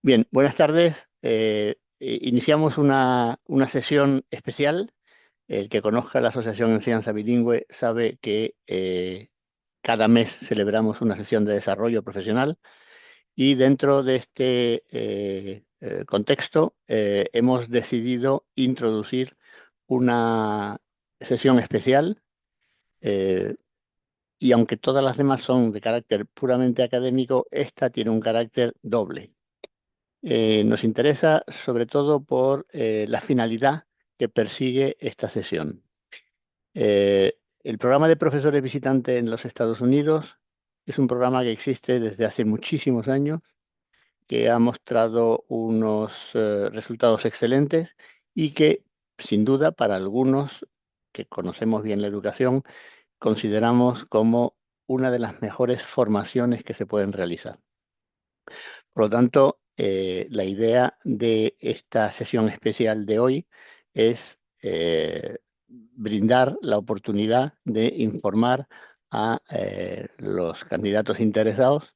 Bien, buenas tardes. Iniciamos una sesión especial. El que conozca la Asociación de Enseñanza Bilingüe sabe que cada mes celebramos una sesión de desarrollo profesional y dentro de este contexto hemos decidido introducir una sesión especial eh, y aunque todas las demás son de carácter puramente académico, esta tiene un carácter doble. Nos interesa sobre todo por la finalidad que persigue esta sesión. El programa de profesores visitantes en los Estados Unidos es un programa que existe desde hace muchísimos años, que ha mostrado unos resultados excelentes y que, sin duda, para algunos que conocemos bien la educación, consideramos como una de las mejores formaciones que se pueden realizar. Por lo tanto, la idea de esta sesión especial de hoy es brindar la oportunidad de informar a los candidatos interesados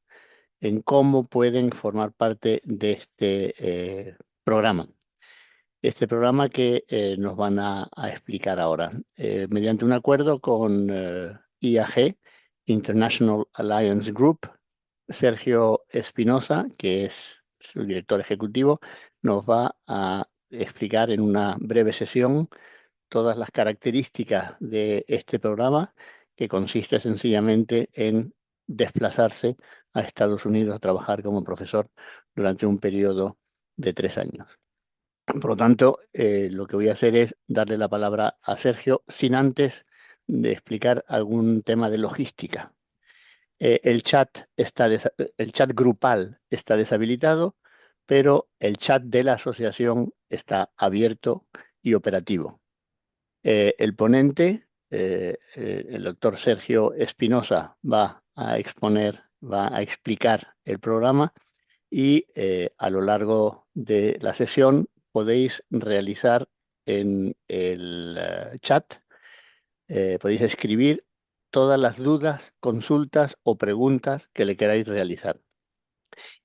en cómo pueden formar parte de este programa. Este programa que nos van a explicar ahora. Mediante un acuerdo con IAG, International Alliance Group, Sergio Espinosa, que es su director ejecutivo, nos va a explicar en una breve sesión todas las características de este programa, que consiste sencillamente en desplazarse a Estados Unidos a trabajar como profesor durante un periodo de 3 años. Por lo tanto, lo que voy a hacer es darle la palabra a Sergio sin antes de explicar algún tema de logística. El chat grupal está deshabilitado, pero el chat de la asociación está abierto y operativo. El ponente, el doctor Sergio Espinosa, va a exponer, va a explicar el programa y a lo largo de la sesión podéis realizar en el chat, podéis escribir todas las dudas, consultas o preguntas que le queráis realizar.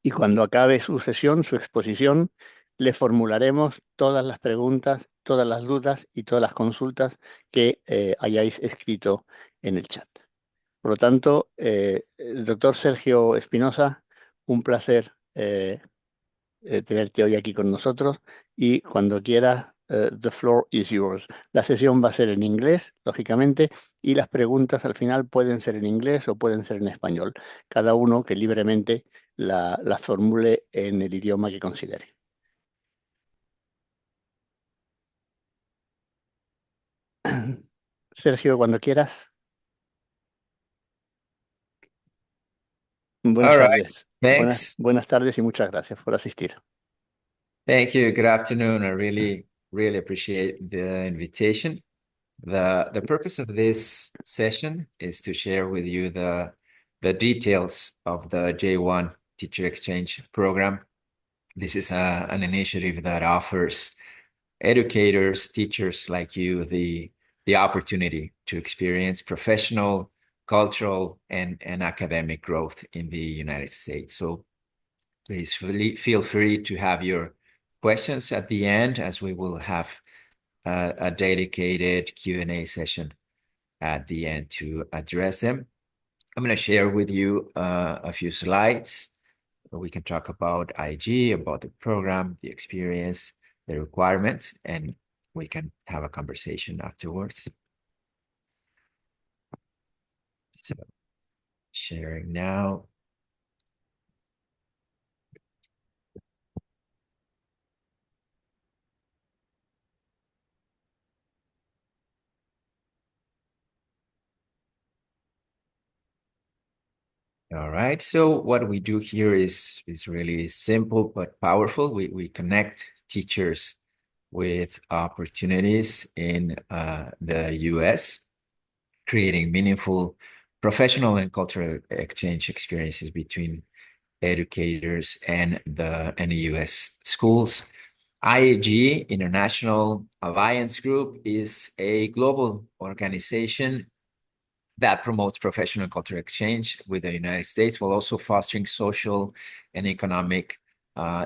Y cuando acabe su sesión, su exposición, le formularemos todas las preguntas, todas las dudas y todas las consultas que hayáis escrito en el chat. Por lo tanto, el doctor Sergio Espinosa, un placer tenerte hoy aquí con nosotros y cuando quieras, the floor is yours. La sesión va a ser en inglés, lógicamente, y las preguntas al final pueden ser en inglés o pueden ser en español. Cada uno que libremente la formule en el idioma que considere. Sergio, cuando quieras. Buenas All right. tardes. Thanks. Buenas tardes y muchas gracias por asistir. Thank you. Good afternoon. I really appreciate the invitation. The purpose of this session is to share with you the details of the J1 Teacher Exchange Program. This is an initiative that offers educators, teachers like you, the opportunity to experience professional, cultural, and academic growth in the United States. So please feel free to have your questions at the end, as we will have a dedicated Q&A session at the end to address them. I'm going to share with you a few slides where we can talk about IAG, about the program, the experience, the requirements, and we can have a conversation afterwards. So sharing now. All right. So what we do here is really simple but powerful. We connect teachers with opportunities in the US, creating meaningful professional and cultural exchange experiences between educators and the US schools. IAG, International Alliance Group, is a global organization that promotes professional cultural exchange with the United States, while also fostering social and economic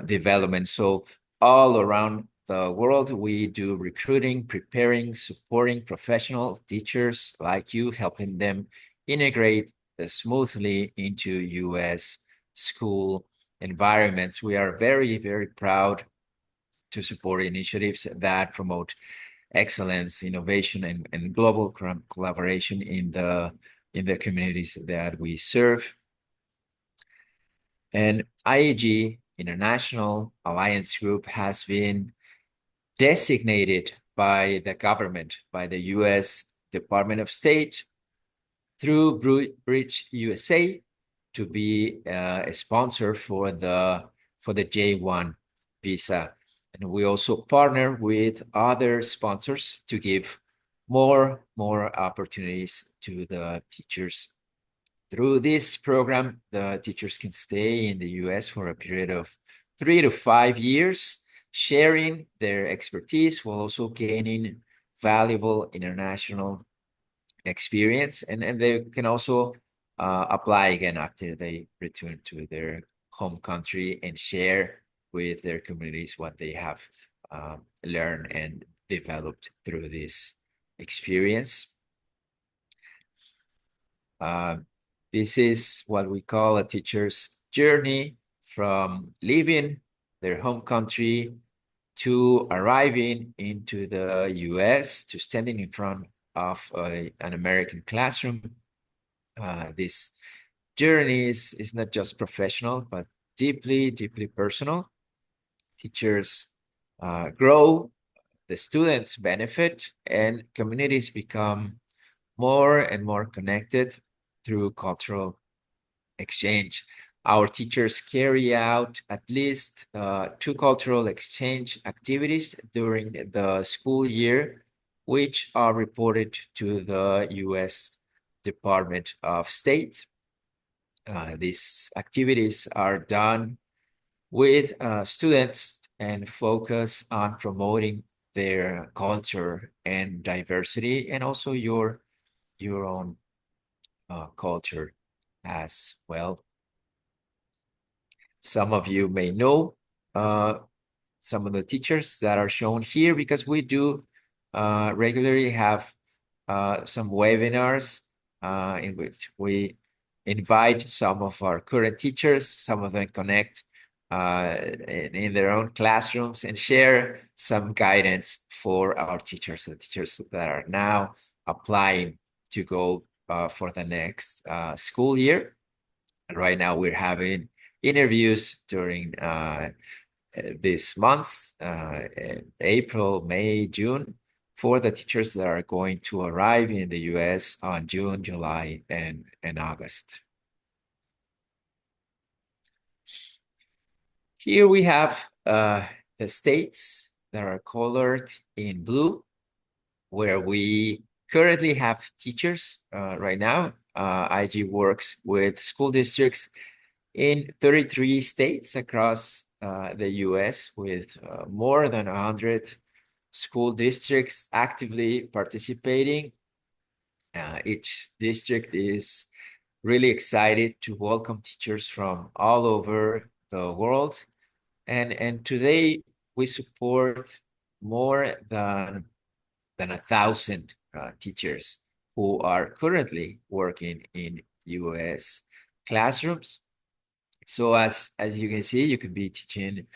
development. So all around the world, we do recruiting, preparing, supporting professional teachers like you, helping them integrate smoothly into US school environments. We are very, very proud to support initiatives that promote excellence, innovation, and global collaboration in the communities that we serve. And IAG, International Alliance Group, has been designated by the government, by the US Department of State, through Bridge USA, to be a sponsor for the J1 visa. And we also partner with other sponsors to give more opportunities to the teachers. Through this program, the teachers can stay in the US for a period of 3 to 5 years, sharing their expertise while also gaining valuable international experience. And they can also apply again after they return to their home country and share with their communities what they have learned and developed through this experience. This is what we call a teacher's journey from leaving their home country to arriving into the US, to standing in front of an American classroom. This journey is not just professional, but deeply, deeply personal. Teachers grow, the students benefit, and communities become more and more connected through cultural exchange. Our teachers carry out at least 2 cultural exchange activities during the school year, which are reported to the US Department of State. These activities are done with students and focus on promoting their culture and diversity, and also your own culture as well. Some of you may know some of the teachers that are shown here, because we do regularly have some webinars in which we invite some of our current teachers. Some of them connect in their own classrooms and share some guidance for our teachers, the teachers that are now applying to go for the next school year. And right now we're having interviews during this month, April, May, June, for the teachers that are going to arrive in the US on June, July, and August. Here we have the states that are colored in blue, where we currently have teachers right now. IG works with school districts in 33 states across the US, with more than 100 school districts actively participating. Each district is really excited to welcome teachers from all over the world. And today we support more than 1,000 teachers who are currently working in US classrooms. So as you can see, you could be teaching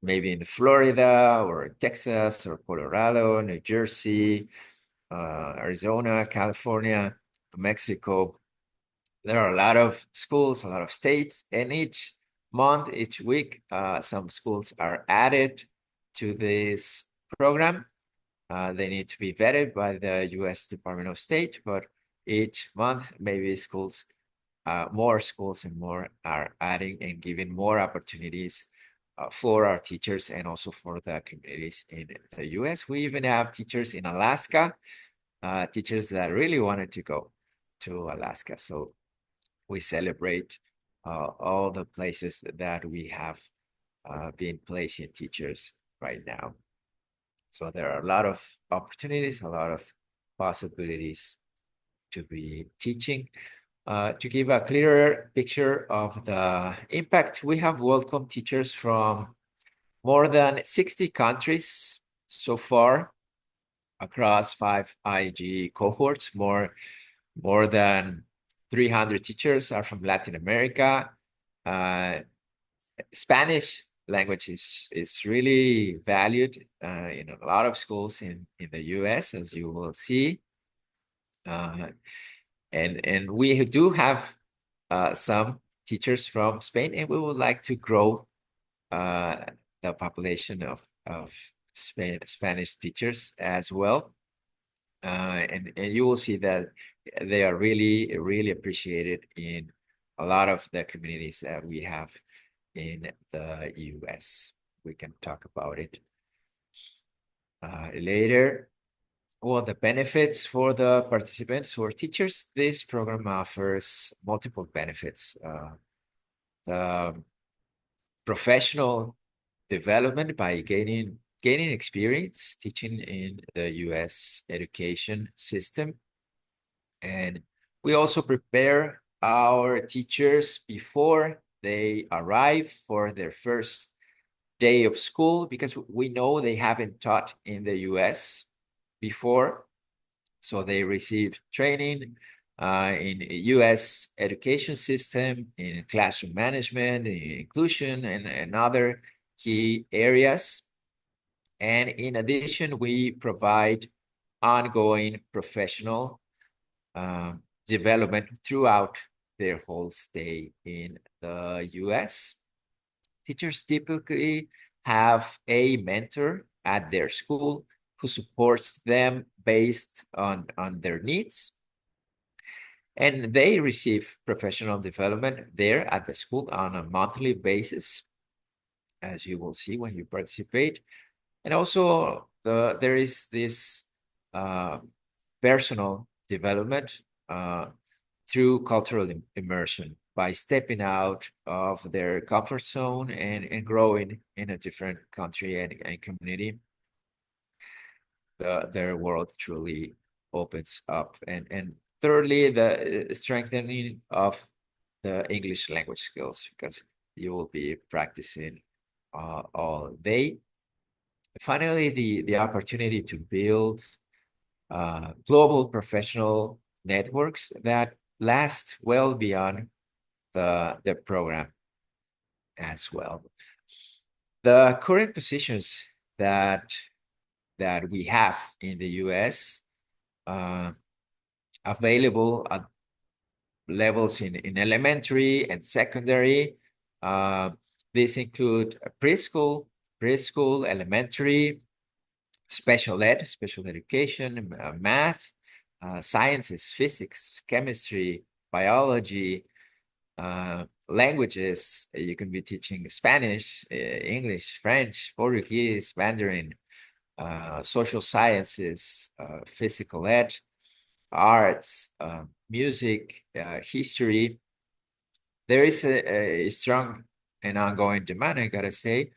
maybe in Florida or Texas or Colorado, New Jersey, Arizona, California, Mexico. There are a lot of schools, a lot of states, and each month, each week, some schools are added to this program. They need to be vetted by the US Department of State, but each month, maybe more schools and more are adding and giving more opportunities for our teachers and also for the communities in the US. We even have teachers in Alaska, teachers that really wanted to go to Alaska. So we celebrate all the places that we have been placing teachers right now. So there are a lot of opportunities, a lot of possibilities to be teaching. To give a clearer picture of the impact, we have welcomed teachers from more than 60 countries so far across 5 IAG cohorts. More than 300 teachers are from Latin America. Spanish language is really valued in a lot of schools in the US, as you will see. And we do have some teachers from Spain, and we would like to grow the population of Spanish teachers as well. And you will see that they are really, really appreciated in a lot of the communities that we have in the US. We can talk about it later. Well, the benefits for the participants, for teachers, this program offers multiple benefits. The professional development by gaining experience teaching in the US education system. And we also prepare our teachers before they arrive for their first day of school, because we know they haven't taught in the US before. So they receive training in US education system, in classroom management, in inclusion, and other key areas. And in addition, we provide ongoing professional development throughout their whole stay in the US. Teachers typically have a mentor at their school who supports them based on their needs. And they receive professional development there at the school on a monthly basis, as you will see when you participate. And also, there is this personal development through cultural immersion by stepping out of their comfort zone and growing in a different country and community. Their world truly opens up. And thirdly, the strengthening of the English language skills, because you will be practicing all day. Finally, the opportunity to build global professional networks that last well beyond the program as well. The current positions that we have in the US available at levels in elementary and secondary. These include preschool, elementary, special ed, special education, math, sciences, physics, chemistry, biology, languages. You can be teaching Spanish, English, French, Portuguese, Mandarin, social sciences, physical ed, arts, music, history. There is a strong and ongoing demand, I gotta say,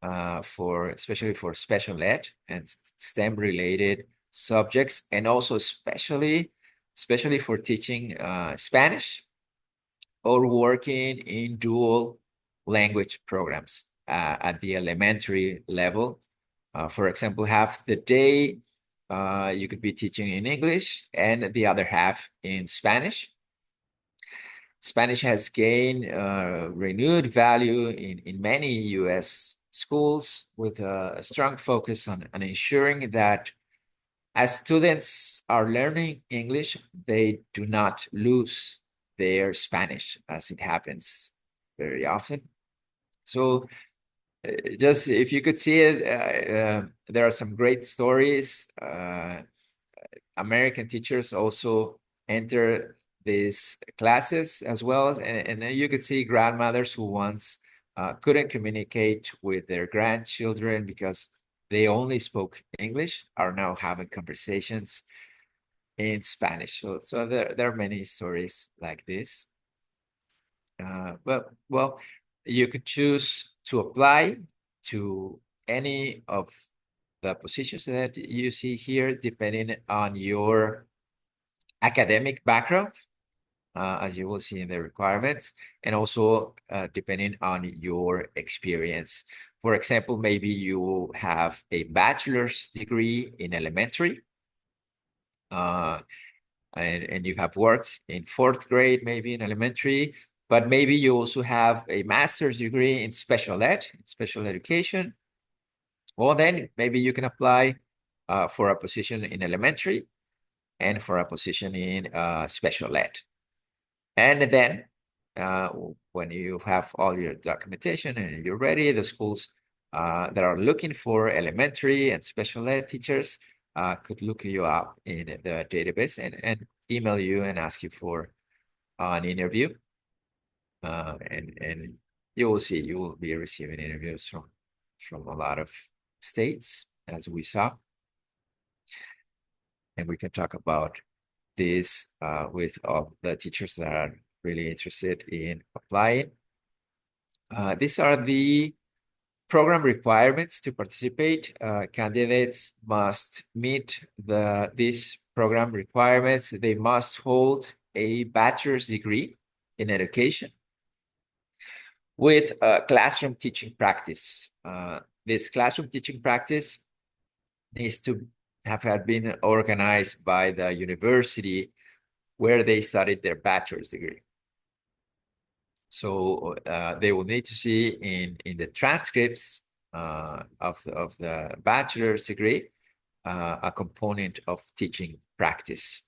especially for special ed and STEM related subjects, and also especially for teaching Spanish or working in dual language programs at the elementary level. For example, half the day you could be teaching in English and the other half in Spanish. Spanish has gained renewed value in many US schools, with a strong focus on ensuring that as students are learning English, they do not lose their Spanish, as it happens very often. So just if you could see it, there are some great stories. American teachers also enter these classes as well. And you could see grandmothers who once couldn't communicate with their grandchildren because they only spoke English are now having conversations in Spanish. So there are many stories like this. Well, you could choose to apply to any of the positions that you see here, depending on your academic background. as you will see in the requirements, and also depending on your experience. For example, maybe you have a bachelor's degree in elementary, uh, and you have worked in fourth grade, maybe in elementary, but maybe you also have a master's degree in special ed, in special education. Well, then maybe you can apply for a position in elementary and for a position in special ed. And then uh, when you have all your documentation and you're ready, the schools that are looking for elementary and special ed teachers could look you up in the database and email you and ask you for an interview. And you will see, you will be receiving interviews from a lot of states, as we saw. And we can talk about this with all the teachers that are really interested in applying. These are the program requirements to participate. Candidates must meet these program requirements. They must hold a bachelor's degree in education with classroom teaching practice. This classroom teaching practice needs to have had been organized by the university where they studied their bachelor's degree. So they will need to see in the transcripts of the bachelor's degree a component of teaching practice.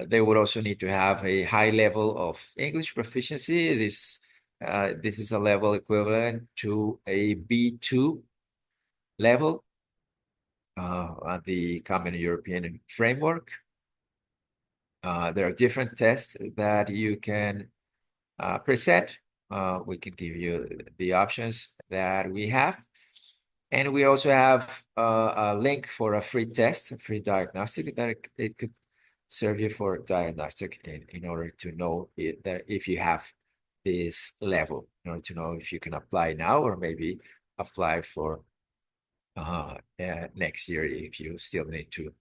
They would also need to have a high level of English proficiency. This is a level equivalent to a B2 level at the Common European Framework. There are different tests that you can present. We can give you the options that we have. And we also have a link for a free test, a free diagnostic that it could serve you for diagnostic in order to know that if you have this level, in order to know if you can apply now or maybe apply for next year if you still need to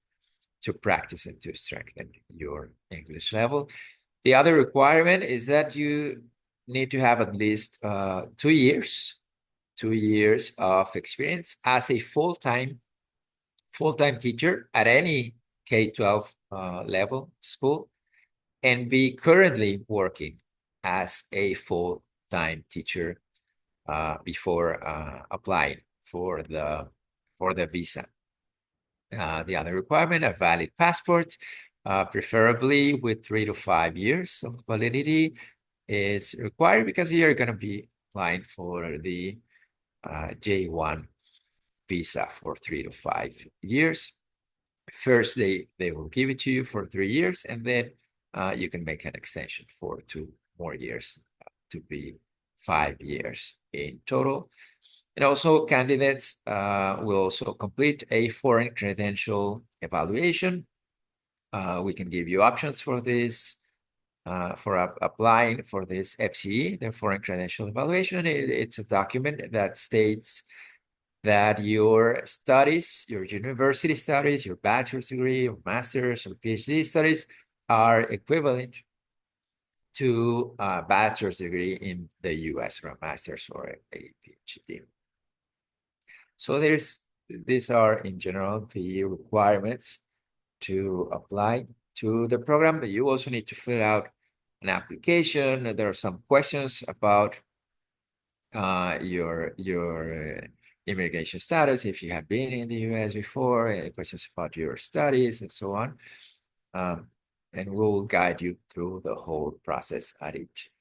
practice and to strengthen your English level. The other requirement is that you need to have at least 2 years of experience as a full-time teacher at any K-12 level school and be currently working as a full-time teacher before applying for the visa. The other requirement, a valid passport, preferably with 3 to 5 years of validity, is required because you're going to be applying for the J1 visa for 3 to 5 years. First, they will give it to you for 3 years, and then you can make an extension for 2 more years to be 5 years in total. And also, candidates will also complete a foreign credential evaluation. We can give you options for this, for applying for this FCE, the foreign credential evaluation. It's a document that states that your studies, your university studies, your bachelor's degree, or master's, or PhD studies are equivalent to a bachelor's degree in the US, or a master's or a PhD. So these are in general the requirements to apply to the program. But you also need to fill out an application. There are some questions about your immigration status, if you have been in the US before, questions about your studies and so on. And we'll guide you through the whole process at each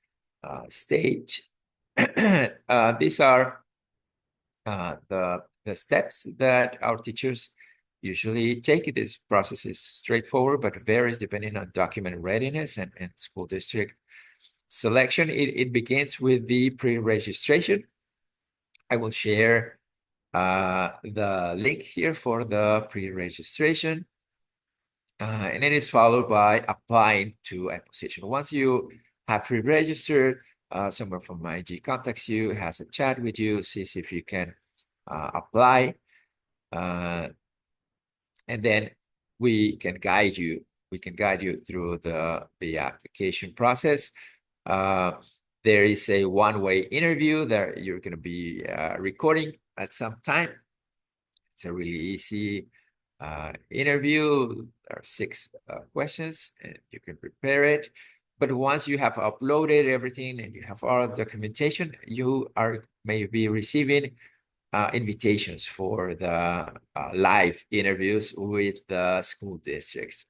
stage. These are the steps that our teachers usually take. This process is straightforward, but varies depending on document readiness and school district selection. It begins with the pre-registration. I will share the link here for the pre-registration. And it is followed by applying to a position. Once you have pre-registered, someone from IAG contacts you, has a chat with you, sees if you can apply. And then we can guide you we can guide you through the application process. There is a one-way interview that you're going to be recording at some time. It's a really easy interview. There are 6 questions, and you can prepare it. But once you have uploaded everything and you have all documentation, you are maybe receiving invitations for the live interviews with the school districts.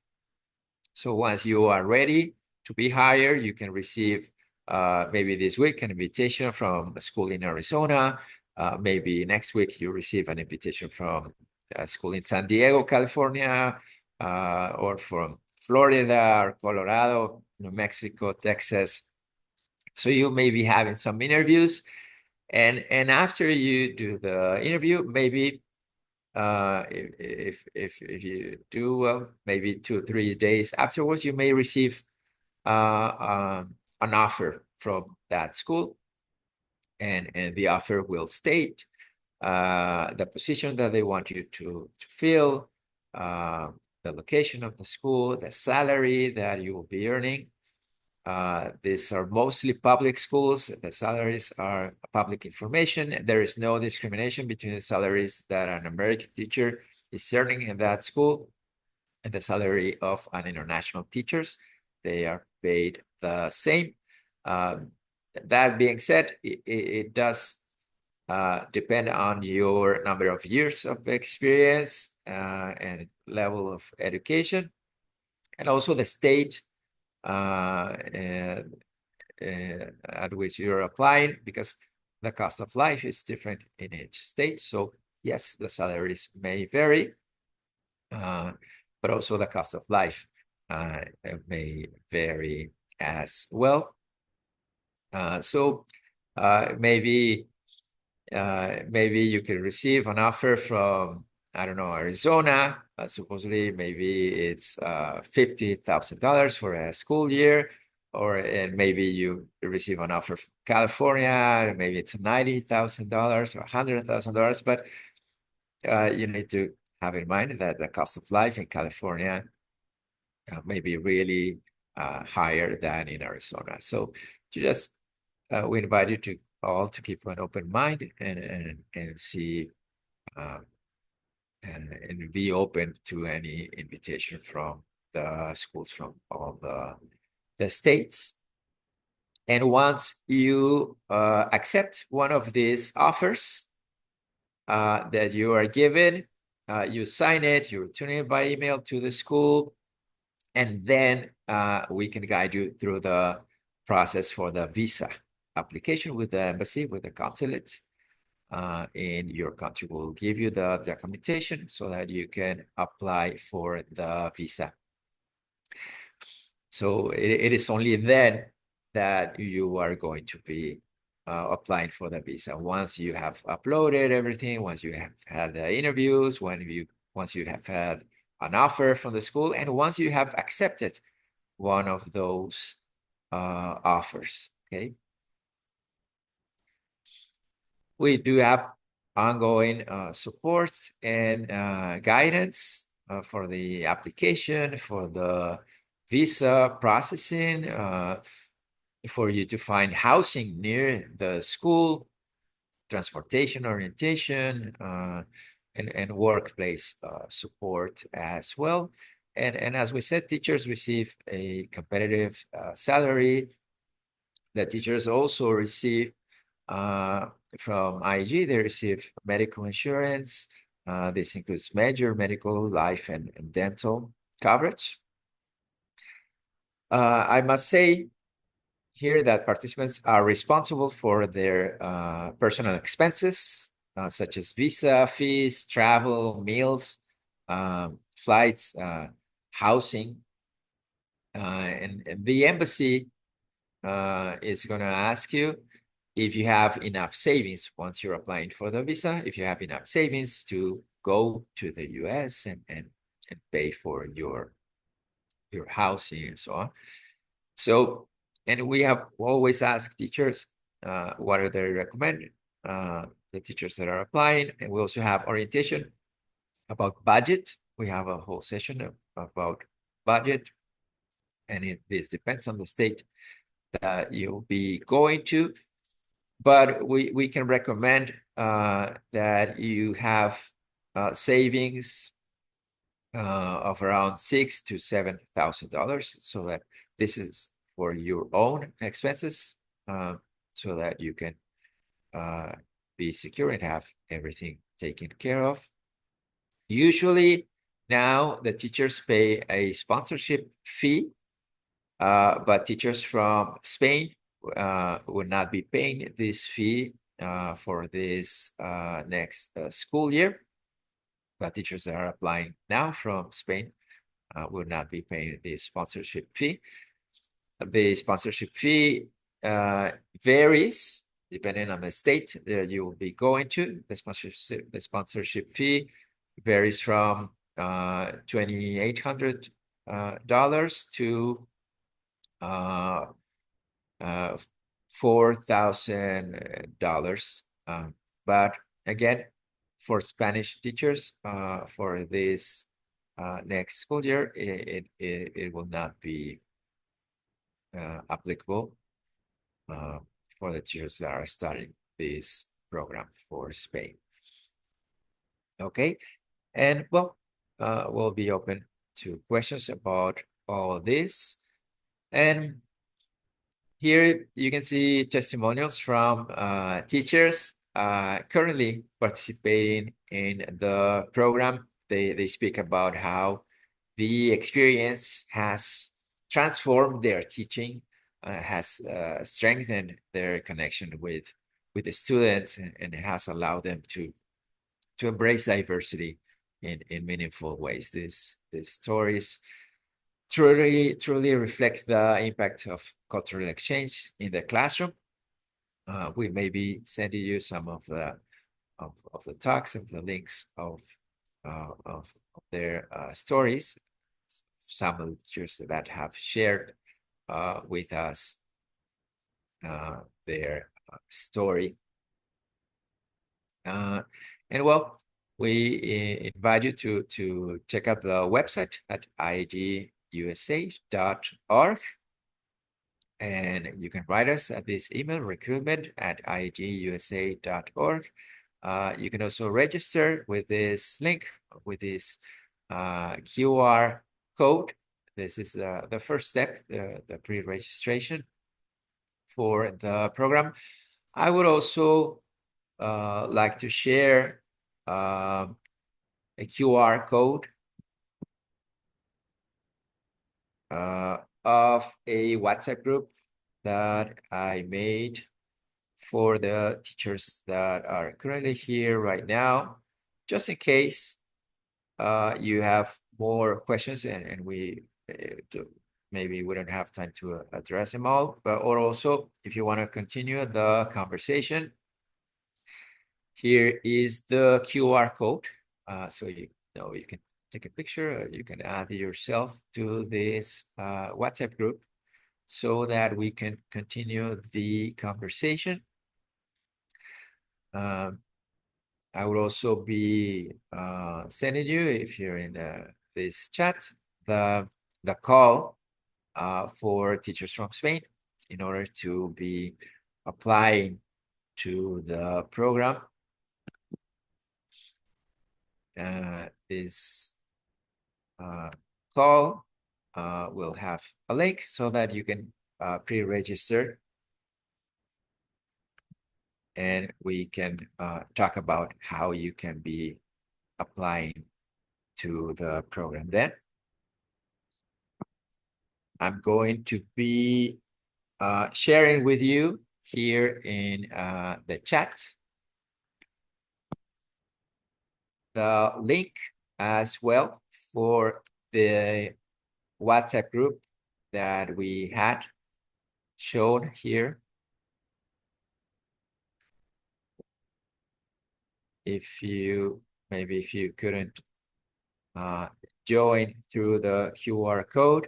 So once you are ready to be hired, you can receive maybe this week an invitation from a school in Arizona. Maybe next week you receive an invitation from a school in San Diego, California, or from Florida or Colorado, New Mexico, Texas. So you may be having some interviews, and after you do the interview, maybe if you do well, maybe 2 or 3 days afterwards, you may receive an offer from that school, and the offer will state the position that they want you to fill, the location of the school, the salary that you will be earning. These are mostly public schools. The salaries are public information. There is no discrimination between the salaries that an American teacher is earning in that school and the salary of an international teachers. They are paid the same. That being said, it does depend on your number of years of experience and level of education, and also the state at which you're applying, because the cost of life is different in each state. So yes, the salaries may vary, but also the cost of life may vary as well. So maybe you can receive an offer from, I don't know, Arizona. Supposedly, maybe it's $50,000 for a school year, and maybe you receive an offer from California. Maybe it's $90,000 or $100,000. But you need to have in mind that the cost of life in California may be really higher than in Arizona. So we invite you to all to keep an open mind and see and be open to any invitation from the schools from all the states. And once you accept one of these offers that you are given, you sign it, you return it by email to the school, and then we can guide you through the process for the visa application with the embassy, with the consulate in your country. Will give you the documentation so that you can apply for the visa. So it is only then that you are going to be applying for the visa. Once you have uploaded everything, once you have had the interviews, once you have had an offer from the school, and once you have accepted one of those offers, okay? We do have ongoing support and guidance for the application, for the visa processing, for you to find housing near the school, transportation orientation, and workplace support as well. And as we said, teachers receive a competitive salary. The teachers also receive from IAG, they receive medical insurance. This includes major medical, life, and dental coverage. I must say here that participants are responsible for their personal expenses, such as visa fees, travel, meals, flights, housing. And the embassy is going to ask you if you have enough savings once you're applying for the visa, if you have enough savings to go to the US and pay for your housing and so on. So, and we have always asked teachers what are they recommending, the teachers that are applying, and we also have orientation about budget. We have a whole session about budget, and this depends on the state that you'll be going to. But we can recommend that you have savings of around $6,000 to $7,000, so that this is for your own expenses, so that you can be secure and have everything taken care of. Usually now the teachers pay a sponsorship fee, but teachers from Spain would not be paying this fee for this next school year. The teachers that are applying now from Spain will not be paying the sponsorship fee. The sponsorship fee varies depending on the state that you will be going to. The sponsorship fee varies from $2,800 to $4,000. But again, for Spanish teachers, for this next school year, it will not be applicable for the teachers that are studying this program for Spain. Okay, and well, we'll be open to questions about all of this. And here you can see testimonials from teachers currently participating in the program. They speak about how the experience has transformed their teaching, has strengthened their connection with the students, and has allowed them to embrace diversity in meaningful ways. These stories truly reflect the impact of cultural exchange in the classroom. We may be sending you some of the talks, of the links of their stories. Some of the teachers that have shared with us their story. And well, we invite you to check out the website at IAGUSA.org. And you can write us at this email, recruitment@IAGUSA.org. You can also register with this link, with this QR code. This is the first step, the pre-registration for the program. I would also like to share a QR code of a WhatsApp group that I made for the teachers that are currently here right now, just in case you have more questions and we maybe we don't have time to address them all, but or also if you want to continue the conversation, here is the QR code. So you know you can take a picture, you can add yourself to this WhatsApp group so that we can continue the conversation. I will also be sending you, if you're in this chat, the call for teachers from Spain in order to be applying to the program. This call will have a link so that you can pre-register, and we can talk about how you can be applying to the program. Then I'm going to be sharing with you here in the chat the link as well for the WhatsApp group that we had shown here. If you couldn't join through the QR code,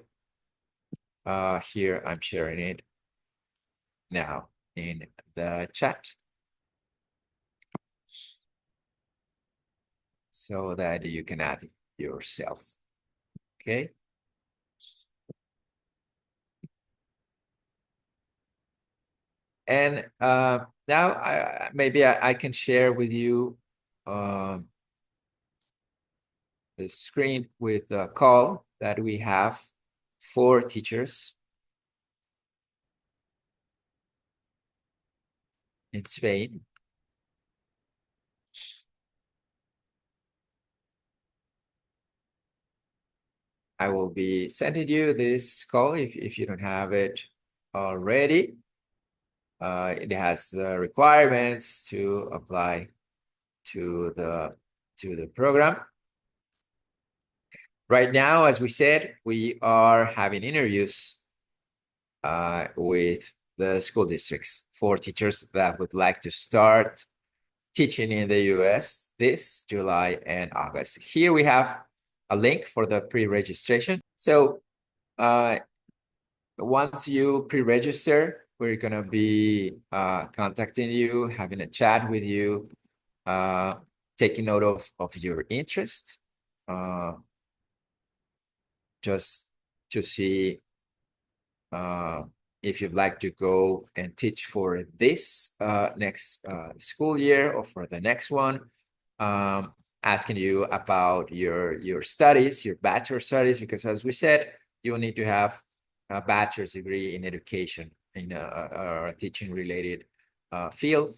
here I'm sharing it now in the chat so that you can add yourself. Okay. And now maybe I can share with you um, the screen with a call that we have for teachers in Spain. I will be sending you this call if you don't have it already. It has the requirements to apply to the program. Right now, as we said, we are having interviews with the school districts for teachers that would like to start teaching in the US this July and August. Here we have a link for the pre-registration. So once you pre-register, we're gonna be contacting you, having a chat with you, taking note of your interest, just to see if you'd like to go and teach for this next school year or for the next one, asking you about your studies, your bachelor studies, because as we said, you will need to have a bachelor's degree in education in a teaching related field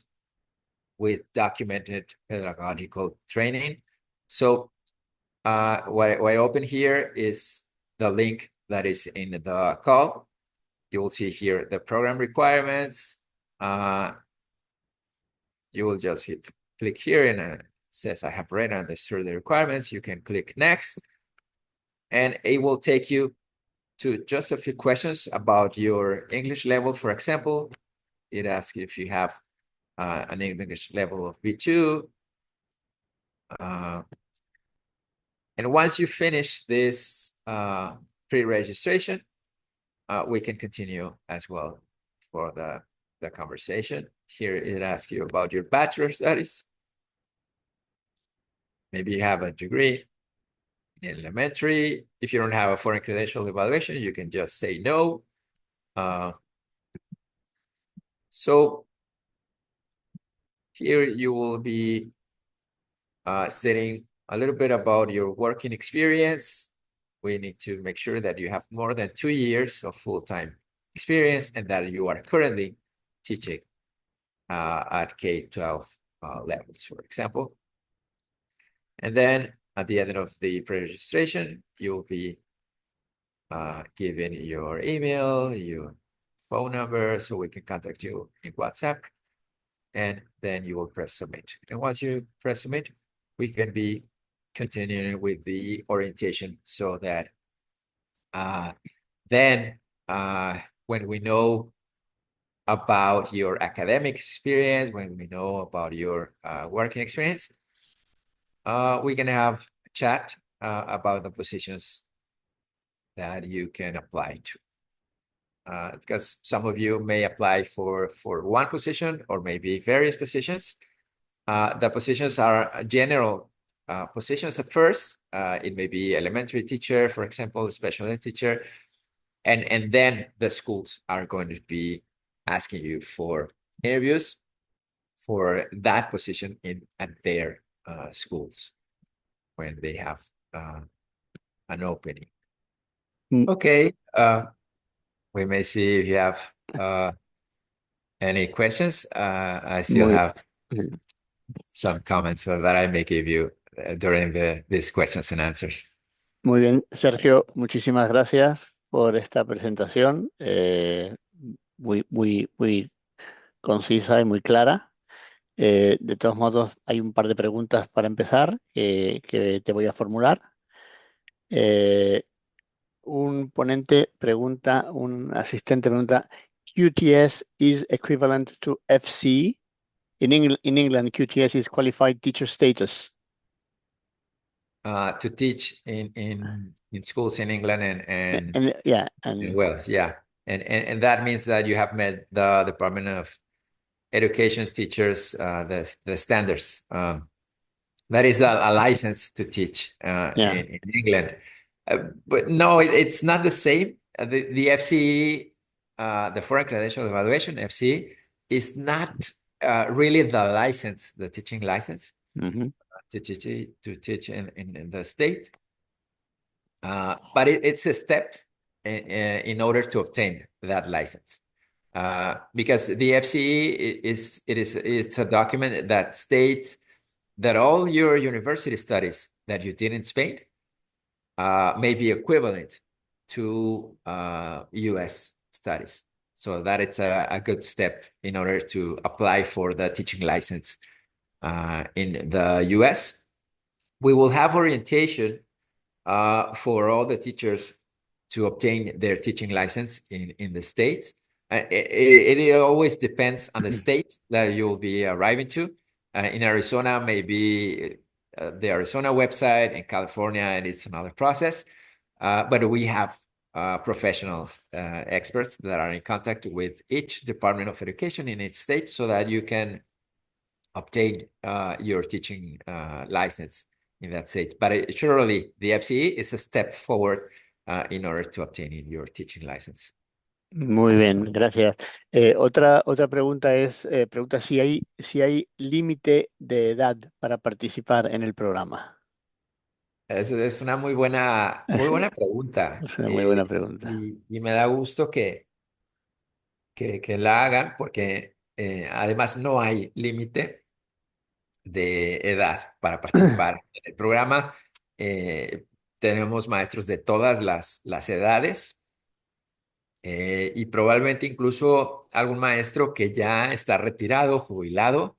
with documented pedagogical training. So what I open here is the link that is in the call. You will see here the program requirements. You will just click here and it says I have read and understood the requirements. You can click next and it will take you to just a few questions about your English level. For example, it asks if you have an English level of B2. And once you finish this pre-registration, we can continue as well for the conversation. Here it asks you about your bachelor studies. Maybe you have a degree in elementary. If you don't have a foreign credential evaluation, you can just say no. So here you will be stating a little bit about your working experience. We need to make sure that you have more than 2 years of full-time experience and that you are currently teaching at K-12 levels, for example. And then at the end of the pre-registration, you'll be given your email, your phone number, so we can contact you in WhatsApp. And then you will press submit. And once you press submit, we can be continuing with the orientation so that then when we know about your academic experience, when we know about your working experience, we can have a chat about the positions that you can apply to. Because some of you may apply for one position or maybe various positions. The positions are general positions at first. It may be elementary teacher, for example, special ed teacher, and then the schools are going to be asking you for interviews for that position at their schools when they have an opening. Mm, Okay, we may see if you have any questions. I still Muy, have some comments that I may give you during these questions and answers. muy bien, Sergio, muchísimas gracias por esta presentación, muy concisa y muy clara. De todos modos, hay un par de preguntas para empezar que te voy a formular. Eh, un asistente pregunta, QTS is equivalent to FC. In England, QTS is qualified teacher status. To teach in schools in England and Yeah, in and Wales, yeah. And that means that you have met the Department of Education teachers, the standards. That is a license to teach yeah, in England. But no, it's not the same. The FCE, the Foreign Credential Evaluation, FCE, is not really the license, the teaching license Ujú. to teach in the state. But it's a step in order to obtain that license. Because the FCE it's a document that states that all your university studies that you did in Spain may be equivalent to US studies. So that it's a good step in order to apply for the teaching license in the US. We will have orientation for all the teachers to obtain their teaching license in the States. It always depends on the state that you'll be arriving to. In Arizona, maybe the Arizona website. In California, and it's another process. But we have professionals, experts that are in contact with each Department of Education in each state so that you can obtain your teaching license in that state. But surely the FCE is a step forward in order to obtaining your teaching license. Muy bien, gracias. Otra pregunta es, pregunta si hay límite de edad para participar en el programa. Es una muy buena pregunta Es una muy buena pregunta. y me da gusto que la hagan porque además no hay límite de edad para participar en el programa. Eh, Tenemos maestros de todas las edades. Y probablemente incluso algún maestro que ya está retirado, jubilado,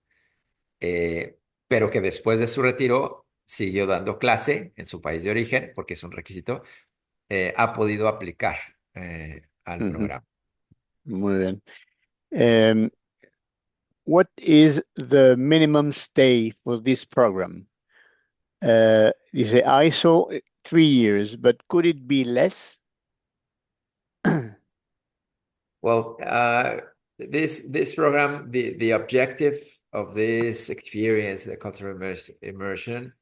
eh, pero que después de su retiro siguió dando clase en su país de origen, porque es un requisito, ha podido aplicar al Ujú. programa. Muy bien. Em, what is the minimum stay for this program? Dice, I saw 3 years, but could it be less? Well, this program, the objective of this experience, the cultural immersion,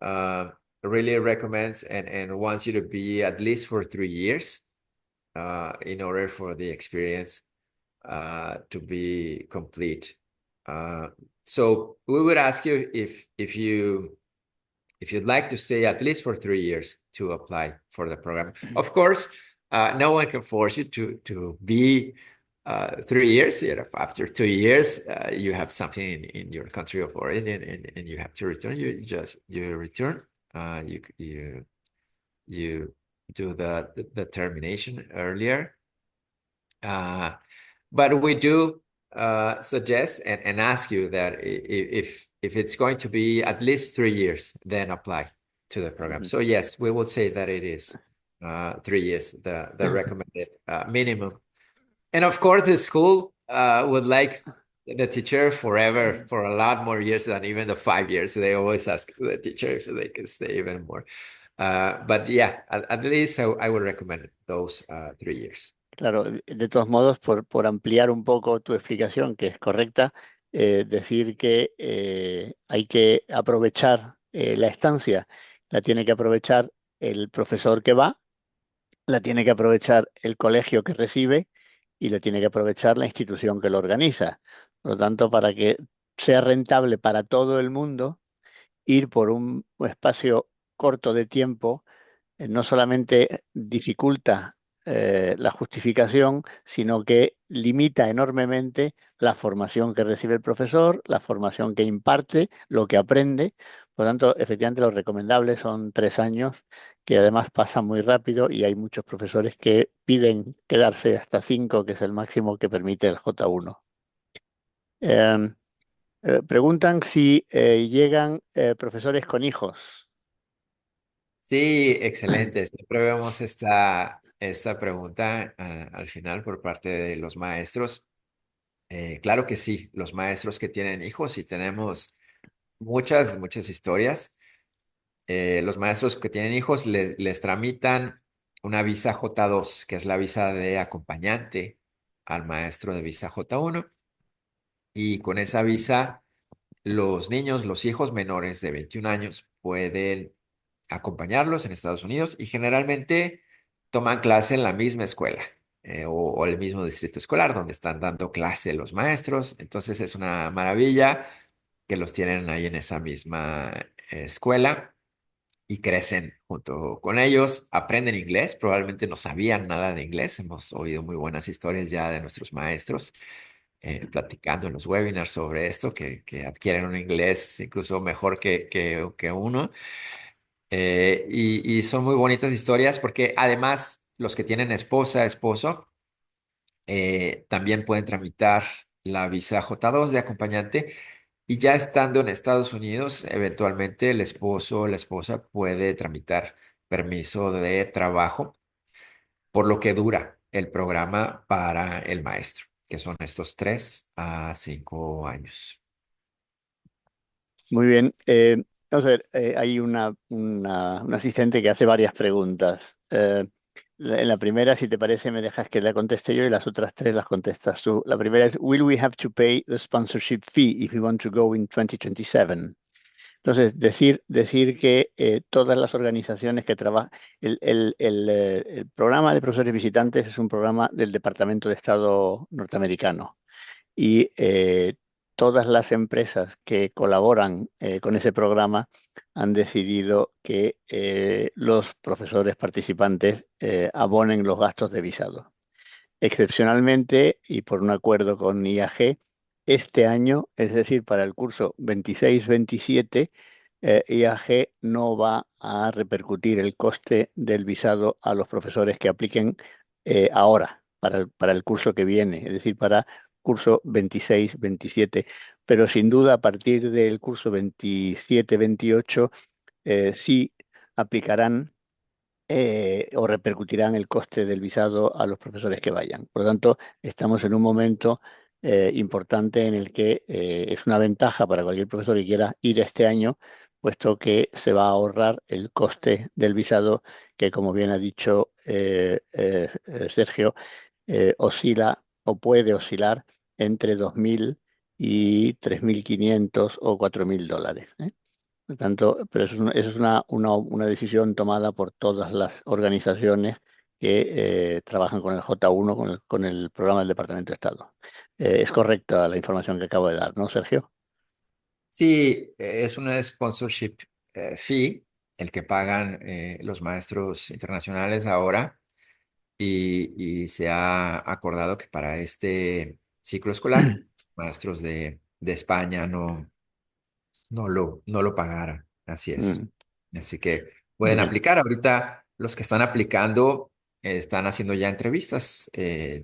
uh, really recommends and wants you to be at least for 3 years in order for the experience to be complete. Uh, so we would ask you if you'd like to stay at least for 3 years to apply for the program. Of course, no one can force you to be 3 years. You know, after 2 years, you have something in your country of origin and you have to return. You return. You do the termination earlier. Uh, but we do suggest and ask you that if it's going to be at least 3 years, then apply to the program. Ujú. So yes, we will say that it is 3 years, the recommended minimum. And of course, the school would like the teacher forever for a lot more years than even the 5 years. They always ask the teacher if they can stay even more. But yeah, at least I would recommend those 3 years. Claro, de todos modos, por ampliar un poco tu explicación, que es correcta, decir que hay que aprovechar la estancia, la tiene que aprovechar el profesor que va, la tiene que aprovechar el colegio que recibe y lo tiene que aprovechar la institución que lo organiza. Por lo tanto, para que sea rentable para todo el mundo, ir por un espacio corto de tiempo no solamente dificulta la justificación, sino que limita enormemente la formación que recibe el profesor, la formación que imparte, lo que aprende. Por lo tanto, efectivamente, lo recomendable son 3 años, que además pasan muy rápido y hay muchos profesores que piden quedarse hasta 5, que es el máximo que permite el J1. Eh, Preguntan si llegan profesores con hijos. Sí, excelente. Siempre vemos esta pregunta al final por parte de los maestros. Claro que sí, los maestros que tienen hijos y tenemos muchas historias. Los maestros que tienen hijos les tramitan una visa J2, que es la visa de acompañante al maestro de visa J1. Y con esa visa, los niños, los hijos menores de 21 años pueden acompañarlos en Estados Unidos y generalmente toman clase en la misma escuela. o el mismo distrito escolar donde están dando clase los maestros. Entonces es una maravilla que los tienen ahí en esa misma escuela y crecen junto con ellos, aprenden inglés, probablemente no sabían nada de inglés, hemos oído muy buenas historias ya de nuestros maestros platicando en los webinars sobre esto, que adquieren un inglés incluso mejor que uno. Y son muy bonitas historias porque además los que tienen esposa, esposo, también pueden tramitar la visa J2 de acompañante y ya estando en Estados Unidos, eventualmente el esposo o la esposa puede tramitar permiso de trabajo, por lo que dura el programa para el maestro, que son estos 3 a 5 años. Muy bien. Vamos a ver, hay un asistente que hace varias preguntas. En la primera, si te parece, me dejas que la conteste yo y las otras tres las contestas tú. La primera es, ¿Will we have to pay the sponsorship fee if we want to go in 2027? Entonces, decir que todas las organizaciones que trabajan, el programa de profesores visitantes es un programa del Departamento de Estado norteamericano y todas las empresas que colaboran con ese programa han decidido que los profesores participantes abonen los gastos de visado. Excepcionalmente, y por un acuerdo con IAG, este año, es decir, para el curso 26-27, IAG no va a repercutir el coste del visado a los profesores que apliquen ahora, para el curso que viene, es decir, para curso 26-27. Pero sin duda, a partir del curso 27-28, sí aplicarán o repercutirán el coste del visado a los profesores que vayan. Por lo tanto, estamos en un momento importante en el que es una ventaja para cualquier profesor que quiera ir este año, puesto que se va a ahorrar el coste del visado, que como bien ha dicho Sergio, oscila o puede oscilar entre 2.000 y 3.500 o $4.000. Por tanto, pero eso es una decisión tomada por todas las organizaciones que trabajan con el J1, con el programa del Departamento de Estado. Es correcta la información que acabo de dar, ¿no, Sergio? Sí, es una sponsorship fee el que pagan los maestros internacionales ahora y se ha acordado que para este ciclo escolar, maestros de España no lo pagaran. Así es. Mm, Así que muy pueden bien. aplicar. Ahorita los que están aplicando están haciendo ya entrevistas.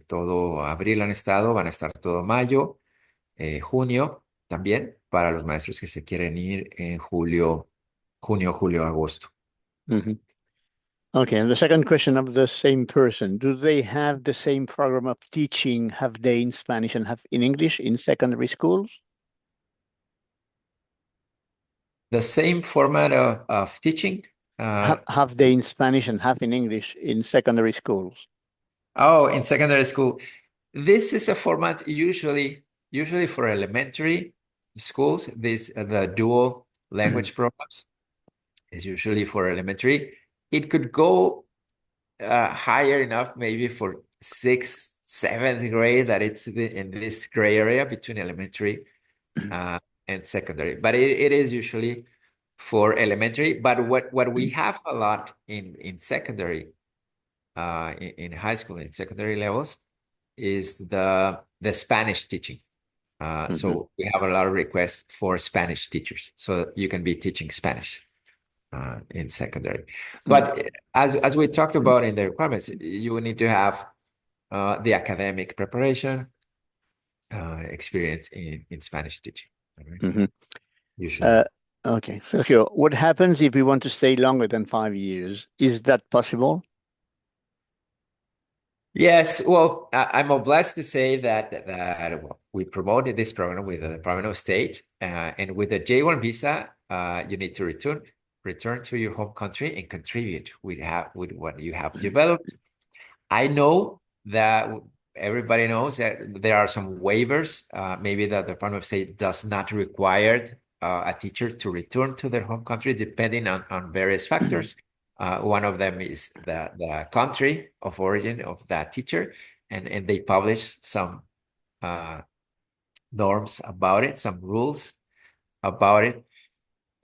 Todo abril han estado, van a estar todo mayo, junio también para los maestros que se quieren ir en julio, junio, julio, agosto. Mhm. Okay, and the second question of the same person, do they have the same program of teaching, have they in Spanish and have in English in secondary schools? The same format of teaching. Uh, Have they in Spanish and have in English in secondary schools? oh, in secondary school. This is a format usually for elementary schools. This the dual language programs is usually for elementary. It could go higher enough, maybe for sixth, seventh grade, that it's in this gray area between elementary uh, and secondary. But it is usually for elementary. But what we have a lot in secondary, in high school and secondary levels, is the Spanish teaching. Mhm. So we have a lot of requests for Spanish teachers, so that you can be teaching Spanish in secondary. Mm. But as we talked about in the requirements, you will need to have the academic preparation, experience in Spanish teaching, all right? Mhm. Usually. Uh, okay, Sergio, what happens if we want to stay longer than 5 years? Is that possible? Yes, well, I'm obliged to say that well, we promoted this program with the Department of State, and with the J1 visa, you need to return to your home country and contribute with what you have developed. I know that everybody knows that there are some waivers. Maybe the Department of State does not require a teacher to return to their home country, depending on various factors. One of them is the country of origin of that teacher, and they publish some uh, norms about it, some rules about it.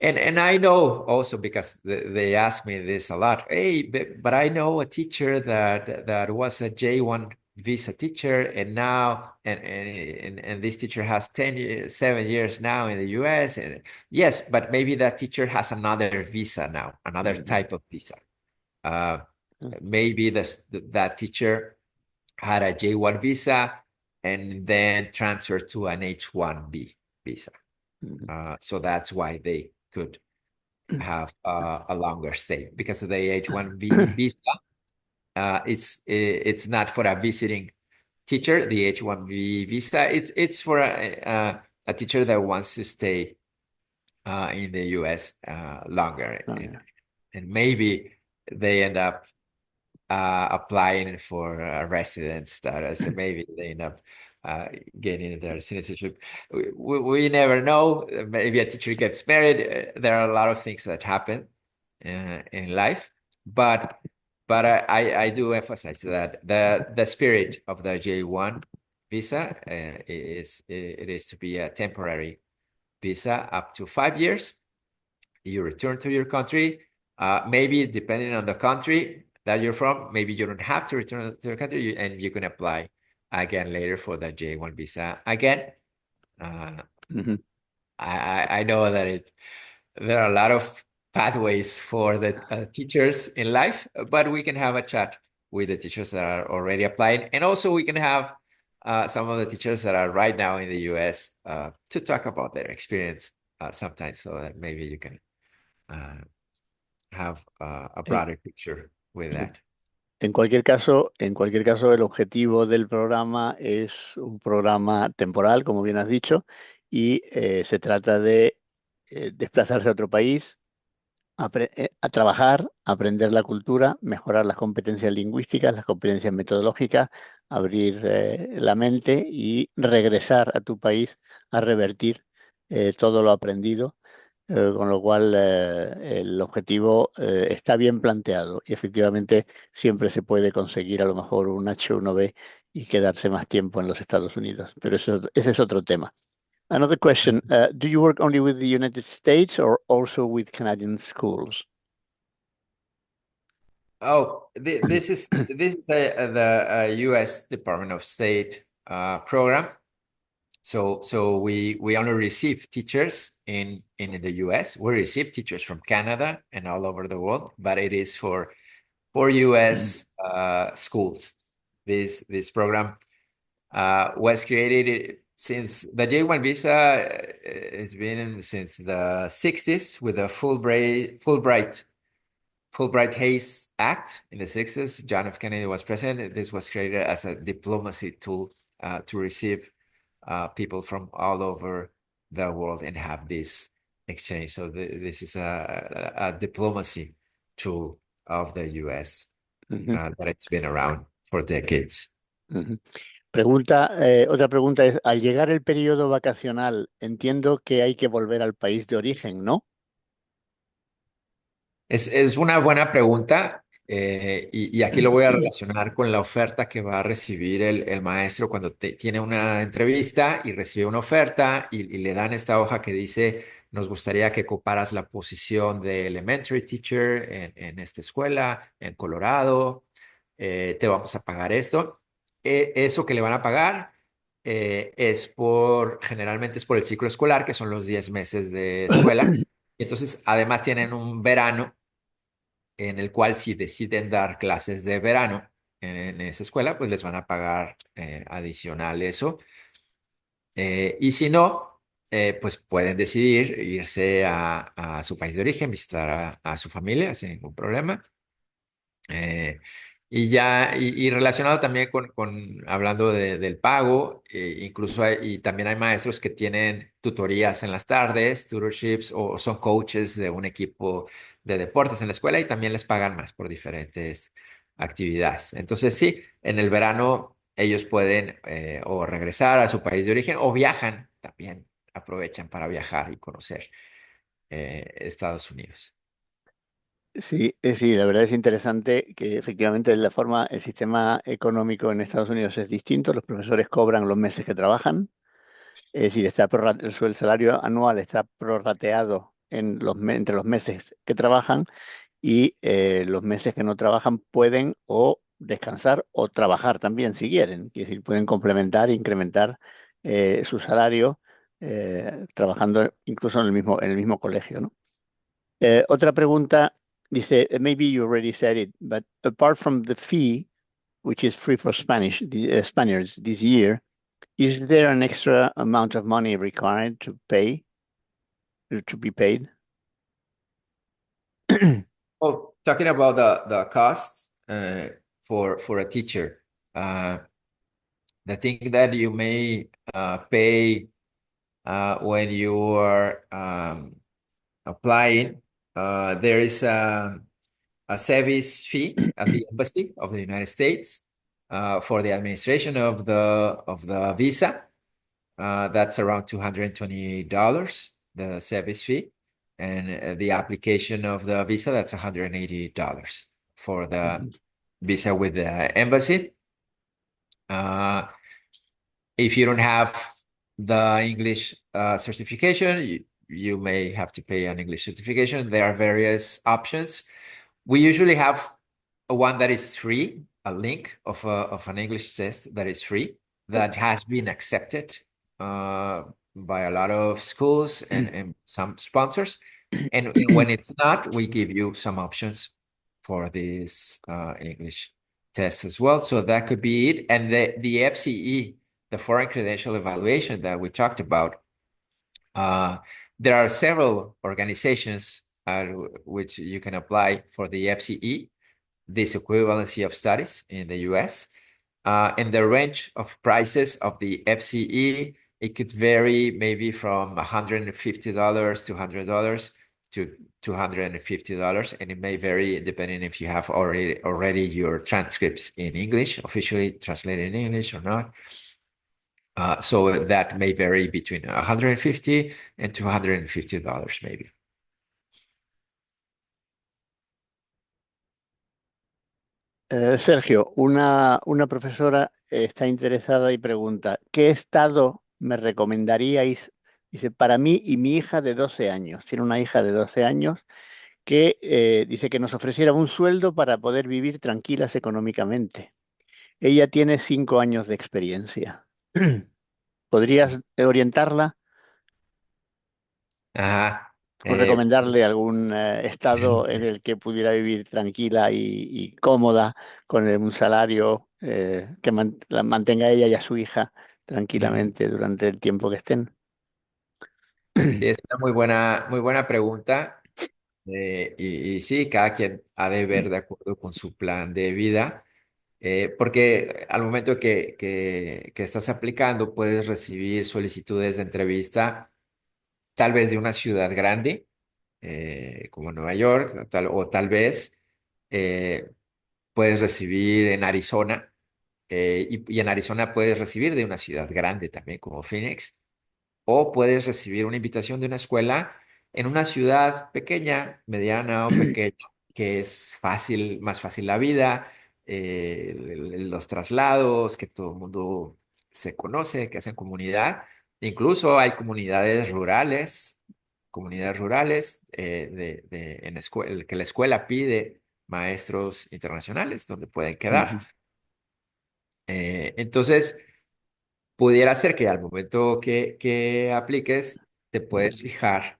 And I know also because they ask me this a lot. Hey, but I know a teacher that was a J1 visa teacher, and now and this teacher has 10 years, 7 years now in the US. And yes, but maybe that teacher has another visa now, another Mhm. type of visa. Uh, Maybe that teacher had a J1 visa and then transferred to an H1B visa. Mhm. So that's why they could have a longer stay because of the H1B visa. It's not for a visiting teacher. The H1B visa it's for a teacher that wants to stay in the US longer, Oh, yeah. and maybe they end up applying for resident status, and maybe they end up uh, getting their citizenship. We never know. Maybe a teacher gets married. There are a lot of things that happen in life, but I do emphasize that the spirit of the J1 visa is to be a temporary visa up to 5 years. You return to your country. Maybe depending on the country that you're from, maybe you don't have to return to your country, and you can apply again later for the J1 visa again. Uh, Mhm. I know that there are a lot of pathways for the teachers in life, but we can have a chat with the teachers that are already applying, and also we can have some of the teachers that are right now in the US to talk about their experience sometimes, so that maybe you can uh, have a En, broader picture with en- that. en cualquier caso, el objetivo del programa es un programa temporal, como bien has dicho, y se trata de desplazarse a otro país, a trabajar, aprender la cultura, mejorar las competencias lingüísticas, las competencias metodológicas, abrir la mente y regresar a tu país a revertir todo lo aprendido, con lo cual el objetivo está bien planteado y efectivamente siempre se puede conseguir a lo mejor un H1B y quedarse más tiempo en los Estados Unidos, pero ese es otro tema. Another question, do you work only with the United States or also with Canadian schools? Oh, this is the U.S. Department of State program. So we only receive teachers in the U.S. We receive teachers from Canada and all over the world, but it is for U.S. schools. This program was created since the J1 visa has been since the 60s with the Fulbright-Hayes Act in the 60s. John F. Kennedy was president. This was created as a diplomacy tool to receive people from all over the world and have this exchange. So this is a diplomacy tool of the U.S. Ujú, That it's been around for decades. ujú. Otra pregunta es, al llegar el periodo vacacional, entiendo que hay que volver al país de origen, ¿no? Es una buena pregunta, y aquí lo voy a relacionar con la oferta que va a recibir el maestro cuando tiene una entrevista y recibe una oferta y le dan esta hoja que dice, nos gustaría que ocuparas la posición de elementary teacher en esta escuela en Colorado, te vamos a pagar esto. Eso que le van a pagar generalmente es por el ciclo escolar, que son los 10 meses de escuela. Entonces, además tienen un verano en el cual si deciden dar clases de verano en esa escuela, pues les van a pagar adicional eso. Y si no, pues pueden decidir irse a su país de origen, visitar a su familia sin ningún problema. Eh, y relacionado también hablando del pago, incluso y también hay maestros que tienen tutorías en las tardes, tutorships, o son coaches de un equipo de deportes en la escuela y también les pagan más por diferentes actividades. Entonces, sí, en el verano ellos pueden o regresar a su país de origen o viajan también, aprovechan para viajar y conocer Estados Unidos. Sí, sí, la verdad es interesante que efectivamente el sistema económico en Estados Unidos es distinto. Los profesores cobran los meses que trabajan, es decir, el salario anual está prorrateado entre los meses que trabajan y los meses que no trabajan pueden o descansar o trabajar también si quieren. Es decir, pueden complementar e incrementar su salario trabajando incluso en el mismo colegio, ¿no? Otra pregunta dice, maybe you already said it, but apart from the fee, which is free for Spaniards this year, is there an extra amount of money required to be paid? Oh, talking about the cost for a teacher, uh, the thing that you may pay when you are applying, there is a service fee at the embassy of the United States for the administration of the visa. That's around $220, the service fee, and the application of the visa, that's $180 for the Mhm. visa with the embassy. Uh, if you don't have the English certification, you may have to pay an English certification. There are various options. We usually have one that is free, a link of an English test that is free, that has been accepted uh, by a lot of schools and some sponsors. And when it's not, we give you some options for this English test as well. So that could be it. And the FCE, the Foreign Credential Evaluation that we talked about, uh, there are several organizations which you can apply for the FCE, this equivalency of studies in the US. And the range of prices of the FCE, it could vary maybe from $150 to $100 to $250, and it may vary depending if you have already your transcripts in English, officially translated in English or not. So that may vary between 150 and $250 maybe. Sergio, una profesora está interesada y pregunta, ¿qué estado me recomendaríais? Dice, para mí y mi hija de 12 años. Tiene una hija de 12 años que dice que nos ofreciera un sueldo para poder vivir tranquilas económicamente. Ella tiene 5 años de experiencia. ¿Podrías orientarla Ajá. o recomendarle algún estado en el que pudiera vivir tranquila y cómoda con un salario que la mantenga a ella y a su hija Ujú. tranquilamente durante el tiempo que estén? Sí, es una muy buena pregunta. Y sí, cada quien ha de ver de acuerdo con su plan de vida, porque al momento que estás aplicando puedes recibir solicitudes de entrevista tal vez de una ciudad grande, como Nueva York, o tal vez eh, puedes recibir en Arizona, y en Arizona puedes recibir de una ciudad grande también, como Phoenix. O puedes recibir una invitación de una escuela en una ciudad pequeña, mediana o pequeña, que es fácil, más fácil la vida, los traslados, que todo el mundo se conoce, que hacen comunidad. Incluso hay comunidades rurales que la escuela pide maestros internacionales donde pueden quedar. Ujú, Entonces, pudiera ser que al momento que apliques, te puedes fijar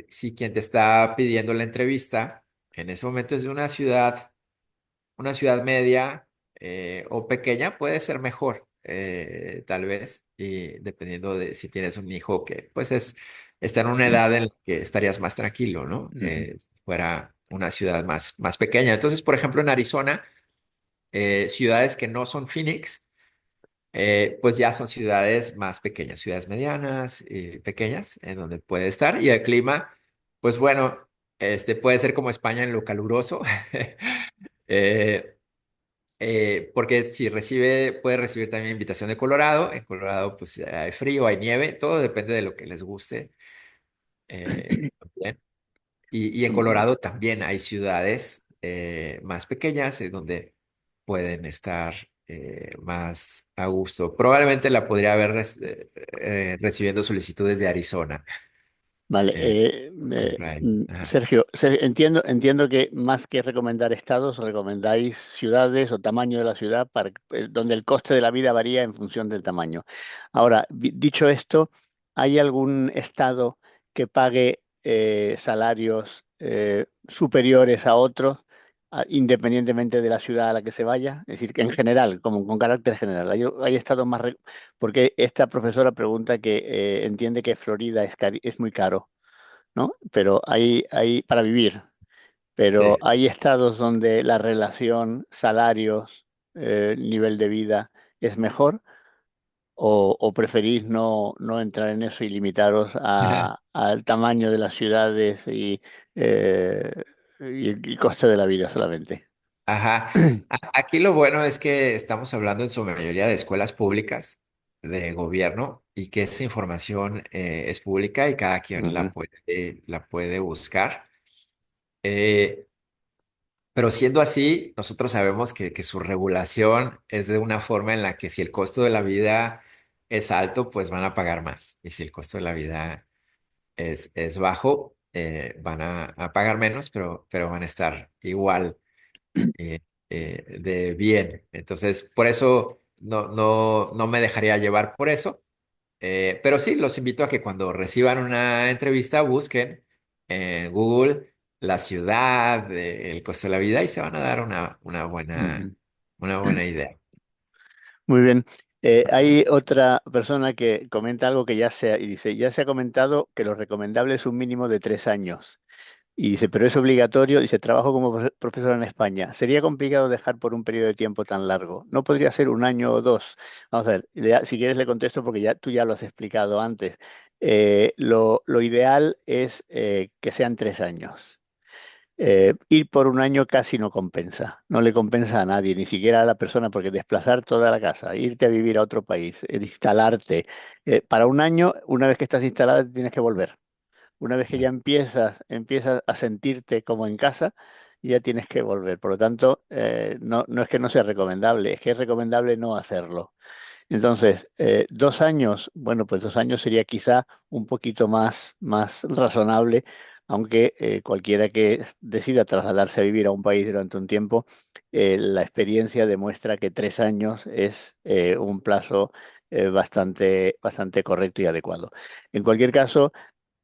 si quien te está pidiendo la entrevista en ese momento es de una ciudad media o pequeña, puede ser mejor, tal vez, y dependiendo de si tienes un hijo que pues está en una edad en la que estarías más tranquilo, ¿no? ujú, Si fuera una ciudad más pequeña. Entonces, por ejemplo, en Arizona, ciudades que no son Phoenix, pues ya son ciudades más pequeñas, ciudades medianas, pequeñas, en donde puede estar. Y el clima, pues bueno, puede ser como España en lo caluroso, eh, porque si puede recibir también invitación de Colorado. En Colorado, pues hay frío, hay nieve, todo depende de lo que les guste. También. Y en Ujú. Colorado también hay ciudades más pequeñas donde pueden estar más a gusto. Probablemente la podría haber recibiendo solicitudes de Arizona, Vale, eh, por ejemplo, ahí. Ajá. Sergio, entiendo que más que recomendar estados, recomendáis ciudades o tamaño de la ciudad para, donde el coste de la vida varía en función del tamaño. Ahora, dicho esto, ¿hay algún estado que pague salarios superiores a otros, independientemente de la ciudad a la que se vaya? Es decir, que en general, como con carácter general, ¿hay estados más... Porque esta profesora pregunta que entiende que Florida es muy caro, ¿no? Pero hay para vivir, pero Sí. hay estados donde la relación salarios, nivel de vida es mejor, o preferís no entrar en eso y limitaros al tamaño de las ciudades eh, y el coste de la vida solamente. Ajá. Aquí lo bueno es que estamos hablando en su mayoría de escuelas públicas de gobierno y que esa información es pública y cada quien Ujú, la puede buscar. Eh, pero siendo así, nosotros sabemos que su regulación es de una forma en la que si el costo de la vida es alto, pues van a pagar más. Y si el costo de la vida es bajo, van a pagar menos, pero van a estar igual eh, de bien. Entonces, por eso no me dejaría llevar por eso. Pero sí, los invito a que cuando reciban una entrevista busquen en Google la ciudad, el costo de la vida y se van a dar ujú. una buena idea. Muy bien. Hay otra persona que comenta algo que y dice, ya se ha comentado que lo recomendable es un mínimo de 3 años. Y dice, pero es obligatorio. Dice, trabajo como profesor en España. Sería complicado dejar por un periodo de tiempo tan largo. ¿No podría ser un año o dos? Vamos a ver, si quieres le contesto porque tú ya lo has explicado antes. Lo ideal es que sean 3 años. Ir por un año casi no compensa, no le compensa a nadie, ni siquiera a la persona, porque desplazar toda la casa, irte a vivir a otro país, instalarte, para un año, una vez que estás instalada, tienes que volver. Una vez que ya empiezas a sentirte como en casa, ya tienes que volver. Por lo tanto, no es que no sea recomendable, es que es recomendable no hacerlo. Entonces, 2 años, bueno, pues 2 años sería quizá un poquito más razonable, aunque cualquiera que decida trasladarse a vivir a un país durante un tiempo, la experiencia demuestra que 3 años es un plazo bastante correcto y adecuado. En cualquier caso,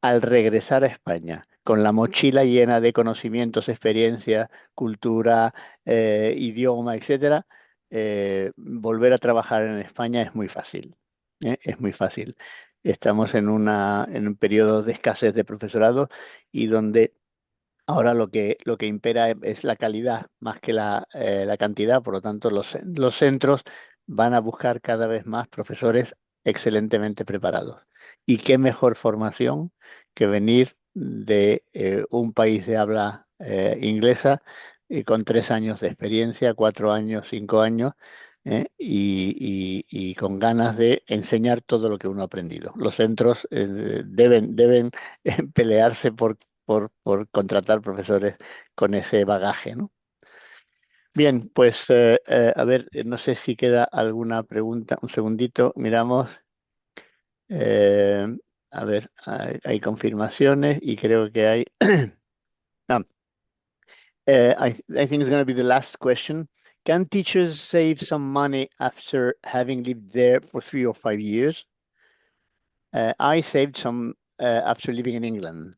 al regresar a España, con la mochila llena de conocimientos, experiencia, cultura, idioma, etcétera, volver a trabajar en España es muy fácil. Es muy fácil. Estamos en un periodo de escasez de profesorado y donde ahora lo que impera es la calidad más que la cantidad. Por lo tanto, los centros van a buscar cada vez más profesores excelentemente preparados. ¿Y qué mejor formación que venir de un país de habla inglesa con 3 años de experiencia, 4 años, 5 años, y con ganas de enseñar todo lo que uno ha aprendido? Los centros deben pelearse por contratar profesores con ese bagaje, ¿no? Bien, pues a ver, no sé si queda alguna pregunta. Un segundito, miramos. Eh, a ver, hay confirmaciones y creo que hay... Ah, I think it's going to be the last question. Can teachers save some money after having lived there for 3 or 5 years? I saved some after living in England.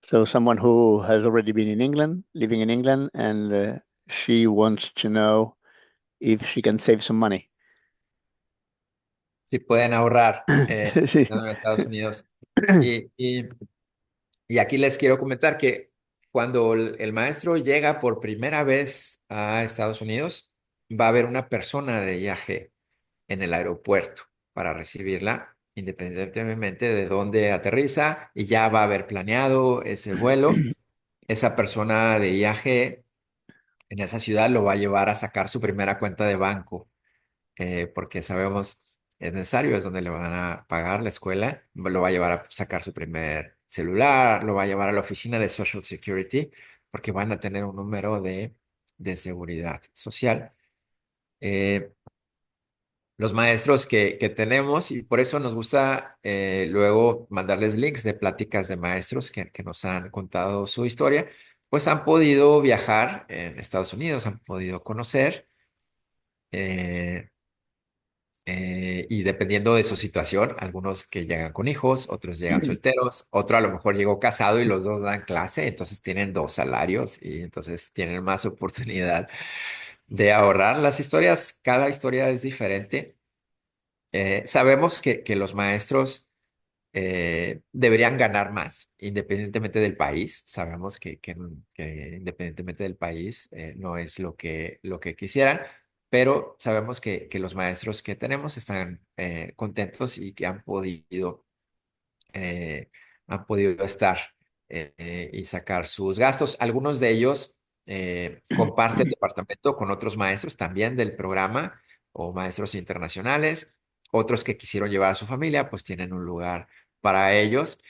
So someone who has already been in England, living in England, and she wants to know if she can save some money. Si pueden ahorrar Sí. estando en Estados Unidos. Y, y, y aquí les quiero comentar que cuando el maestro llega por primera vez a Estados Unidos, va a haber una persona de IAG en el aeropuerto para recibirla, independientemente de dónde aterriza, y ya va a haber planeado ese vuelo. Esa persona de IAG en esa ciudad lo va a llevar a sacar su primera cuenta de banco, porque sabemos es necesario, es donde le van a pagar la escuela, lo va a llevar a sacar su primer celular, lo va a llevar a la oficina de Social Security, porque van a tener un número de seguridad social. Eh, los maestros que tenemos, y por eso nos gusta luego mandarles links de pláticas de maestros que nos han contado su historia, pues han podido viajar en Estados Unidos, han podido conocer. eh, y dependiendo de su situación, algunos que llegan con hijos, otros llegan solteros, otro a lo mejor llegó casado y los dos dan clase, entonces tienen dos salarios y entonces tienen más oportunidad de ahorrar. Las historias, cada historia es diferente. Sabemos que los maestros deberían ganar más, independientemente del país. Sabemos que independientemente del país no es lo que quisieran, pero sabemos que los maestros que tenemos están contentos y que eh, han podido estar y sacar sus gastos. Algunos de ellos comparten departamento con otros maestros también del programa o maestros internacionales. Otros que quisieron llevar a su familia, pues tienen un lugar para ellos.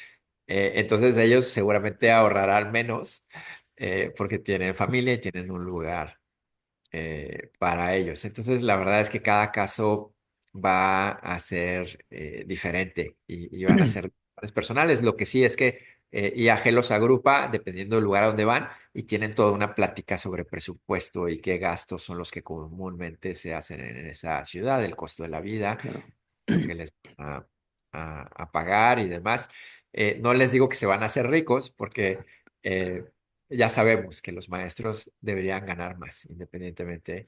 Entonces ellos seguramente ahorrarán menos porque tienen familia y tienen un lugar para ellos. Entonces, la verdad es que cada caso va a ser diferente y van a ser planes personales. Lo que sí es que IAG los agrupa dependiendo del lugar a donde van y tienen toda una plática sobre presupuesto y qué gastos son los que comúnmente se hacen en esa ciudad, el costo de la vida, Claro. lo que les van a pagar y demás. No les digo que se van a hacer ricos porque eh, ya sabemos que los maestros deberían ganar más, independientemente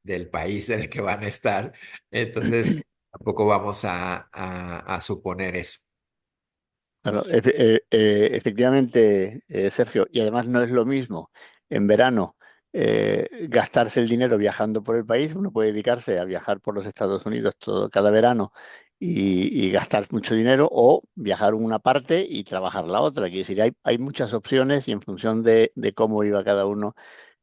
del país en el que van a estar. Entonces, tampoco vamos a suponer eso. Claro, efectivamente, Sergio, y además no es lo mismo en verano gastarse el dinero viajando por el país. Uno puede dedicarse a viajar por los Estados Unidos cada verano y gastar mucho dinero, o viajar una parte y trabajar la otra. Quiere decir, hay muchas opciones y en función de cómo iba cada uno.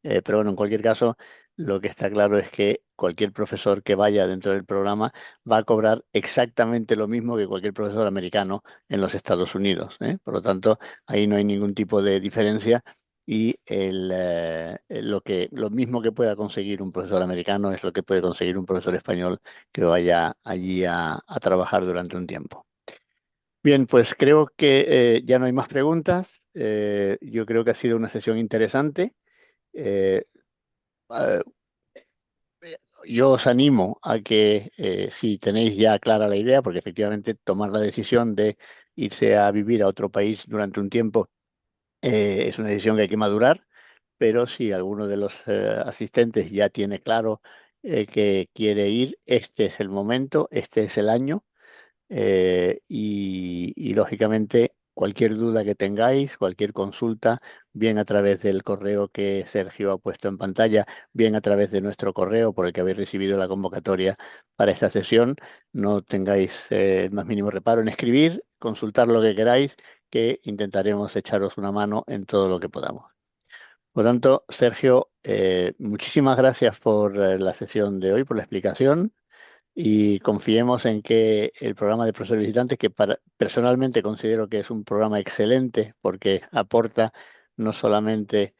Pero bueno, en cualquier caso, lo que está claro es que cualquier profesor que vaya dentro del programa va a cobrar exactamente lo mismo que cualquier profesor americano en los Estados Unidos, ¿eh? Por lo tanto, ahí no hay ningún tipo de diferencia, y lo mismo que pueda conseguir un profesor americano es lo que puede conseguir un profesor español que vaya allí a trabajar durante un tiempo. Bien, pues creo que ya no hay más preguntas. Yo creo que ha sido una sesión interesante. Eh, eh, yo os animo a que si tenéis ya clara la idea, porque efectivamente tomar la decisión de irse a vivir a otro país durante un tiempo es una decisión que hay que madurar, pero si alguno de los asistentes ya tiene claro que quiere ir, este es el momento, este es el año. Lógicamente cualquier duda que tengáis, cualquier consulta, bien a través del correo que Sergio ha puesto en pantalla, bien a través de nuestro correo por el que habéis recibido la convocatoria para esta sesión, no tengáis el más mínimo reparo en escribir, consultar lo que queráis, que intentaremos echaros una mano en todo lo que podamos. Por lo tanto, Sergio, muchísimas gracias por la sesión de hoy, por la explicación, y confiemos en que el programa de profesores visitantes, que personalmente considero que es un programa excelente porque aporta no solamente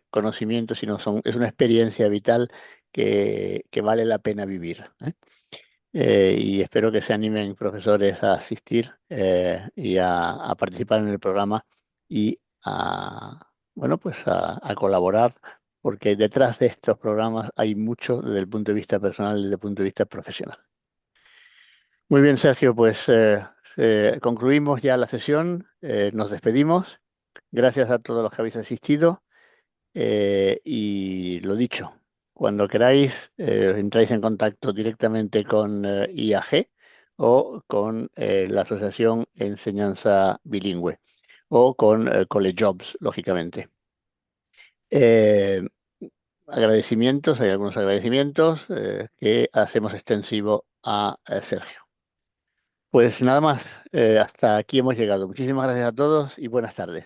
conocimiento, sino es una experiencia vital que vale la pena vivir, ¿eh? Y espero que se animen profesores a asistir y a participar en el programa y bueno, pues a colaborar, porque detrás de estos programas hay mucho desde el punto de vista personal y desde el punto de vista profesional. Muy bien, Sergio, pues concluimos ya la sesión, nos despedimos. Gracias a todos los que habéis asistido, y lo dicho, cuando queráis, entráis en contacto directamente con IAG o con la Asociación Enseñanza Bilingüe o con College Jobs, lógicamente. Eh, Agradecimientos, hay algunos agradecimientos que hacemos extensivo a Sergio. Pues nada más, hasta aquí hemos llegado. Muchísimas gracias a todos y buenas tardes.